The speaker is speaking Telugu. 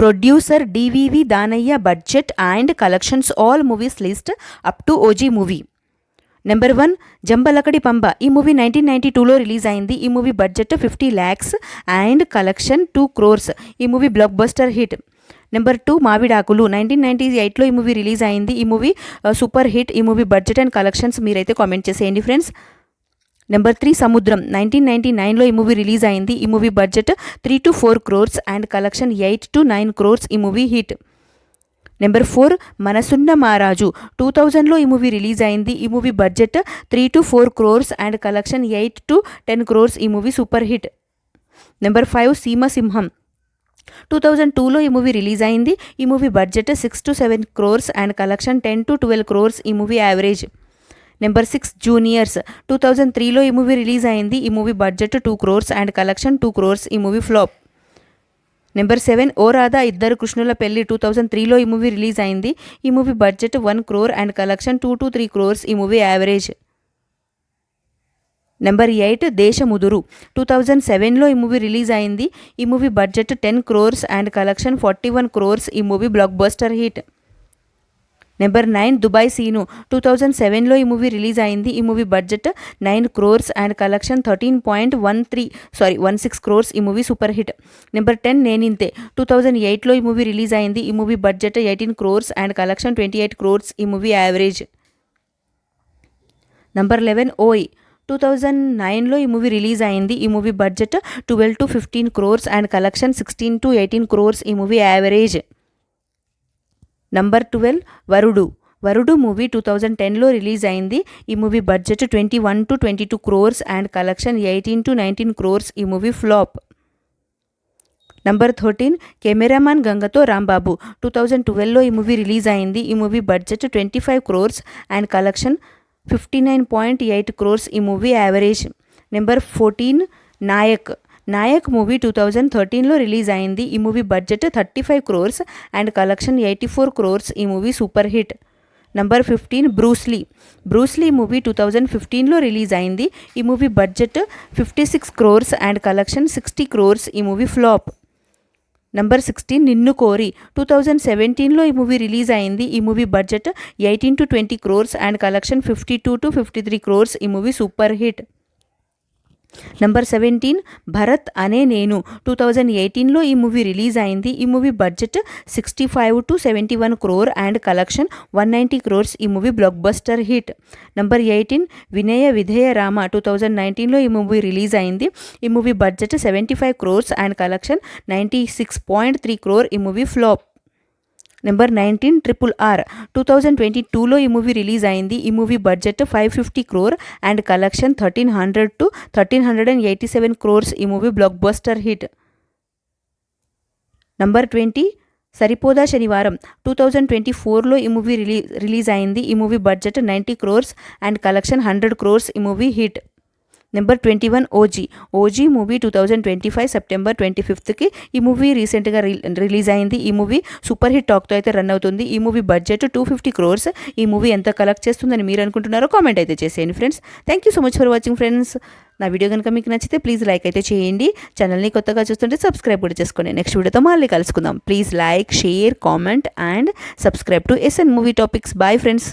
Producer DVV Danayya, budget and collections all movies list up to OG movie. Number 1 Jambalakadi Pamba. ఈ మూవీ 1992లో రిలీజ్ అయింది. ఈ movie budget 50 lakhs and collection 2 crores. ఈ movie blockbuster hit. Number 2 Mavidakulu. 1998లో ఈ మూవీ రిలీజ్ అయింది. ఈ మూవీ సూపర్ హిట్. ఈ మూవీ బడ్జెట్ అండ్ కలెక్షన్స్ మీరైతే కామెంట్ చేసేయండి ఫ్రెండ్స్. నెంబర్ 3 సముద్రం. 1999లో ఈ మూవీ రిలీజ్ అయింది. ఈ movie budget 3 to 4 crores and collection 8 to 9 crores. ఈ movie hit. Number 4 Manasunna Maaraju. 2000లో ఈ మూవీ రిలీజ్ అయింది. ఈ movie budget 3 to 4 crores and collection 8 to 10 crores. ఈ movie super hit. Number 5 Seemasimham. 2002లో ఈ మూవీ రిలీజ్ అయింది. ఈ movie budget 6 to 7 crores and collection 10 to 12 crores. ఈ మూవీ యావరేజ్. Number 6 juniors. 2003లో ఈ మూవీ రిలీజ్ అయింది. ఈ movie budget 2 crores and collection 2 crores. ఈ మూవీ ఫ్లాప్. నెంబర్ 7 ఓ రాధా ఇద్దరు కృష్ణుల పెళ్లి. 2003లో ఈ మూవీ రిలీజ్ అయింది. ఈ movie budget 1 crore and collection 2 to 3 crores. ఈ మూవీ యావరేజ్. నెంబర్ 8 దేశముదురు. 2007లో ఈ మూవీ రిలీజ్ అయింది. ఈ movie budget 10 crores and collection 41 crores. ఈ movie blockbuster hit. Number 9 Dubai Seenu. 2007లో ఈ మూవీ రిలీజ్ అయింది. ఈ movie budget 9 crores and collection 13.16 crores. ఈ మూవీ సూపర్ హిట్. నెంబర్ 10 నేనింతే. 2008లో ఈ మూవీ రిలీజ్ అయింది. ఈ movie budget 18 crores and collection 28 crores. ఈ మూవీ యావరేజ్. నంబర్ 11 ఓయ్. 2009లో ఈ మూవీ రిలీజ్ అయింది. ఈ movie budget 12 to 15 crores and collection 16 to 18 crores. ఈ మూవీ యావరేజ్. నంబర్ 12 వరుడు. వరుడు మూవీ 2010లో రిలీజ్ అయింది. ఈ movie budget 21 to 22 crores and collection 18 to 19 crores. ఈ మూవీ ఫ్లాప్. నంబర్ 13 కెమెరామాన్ గంగతో రాంబాబు. 2012లో ఈ మూవీ రిలీజ్ అయింది. ఈ movie budget 25 crores and collection 59.8 crores. ఈ movie average. Number 14 Nayak. Nayak movie 2013లో రిలీజ్ అయింది. ఈ movie budget 35 crores and collection 84 crores. ఈ movie super hit. Number 15 Bruce Lee. Bruce Lee movie 2015లో రిలీజ్ అయింది. ఈ movie budget 56 crores and collection 60 crores. ఈ మూవీ ఫ్లాప్. నంబర్ 16 నిన్ను కోరి. 2017లో ఈ మూవీ రిలీజ్ అయింది. ఈ movie budget 18 to 20 crores and collection 52 to 53 crores. ఈ movie super hit. Number 17 Bharat అనే నేను. 2018లో ఈ మూవీ రిలీజ్ అయింది. ఈ movie budget 65 to 71 crore and collection 190 crores. ఈ movie blockbuster hit. Number 18 Vinaya Vidheya Rama. 2019లో ఈ మూవీ రిలీజ్ అయింది. ఈ movie budget 75 crores and collection 96.3 crore. ఈ మూవీ ఫ్లాప్. Number 19 RRR. 2022లో ఈ మూవీ రిలీజ్ అయింది. ఈ movie budget 550 crore and collection 1300 to 1387 crores. ఈ movie blockbuster hit. Number 20 Saripodhaa Sanivaaram. 2024లో ఈ మూవీ రిలీజ్ అయింది. ఈ movie budget 90 crores and collection 100 crores. ఈ movie hit. Number 21 OG. OG movie 2025 September 25కి ఈ మూవీ రీసెంట్గా రిలీజ్ అయింది. ఈ మూవీ సూపర్ హిట్ టాక్తో అయితే రన్ అవుతుంది. ఈ మూవీ బడ్జెట్ 250 crores. ఈ మూవీ ఎంత కలెక్ట్ చేస్తుందని మీరు అనుకుంటున్నారో కామెంట్ అయితే చేసేయండి friends. Thank you so much for watching friends. నా వీడియో కనుక మీకు నచ్చితే ప్లీజ్ లైక్ అయితే చేయండి. ఛానల్ని కొత్తగా చూస్తుంటే సబ్స్క్రైబ్ కూడా చేసుకోండి. నెక్స్ట్ వీడియోతో మళ్ళీ కలుసుకుందాం. Please like, share, comment and subscribe to SN movie topics. Bye friends.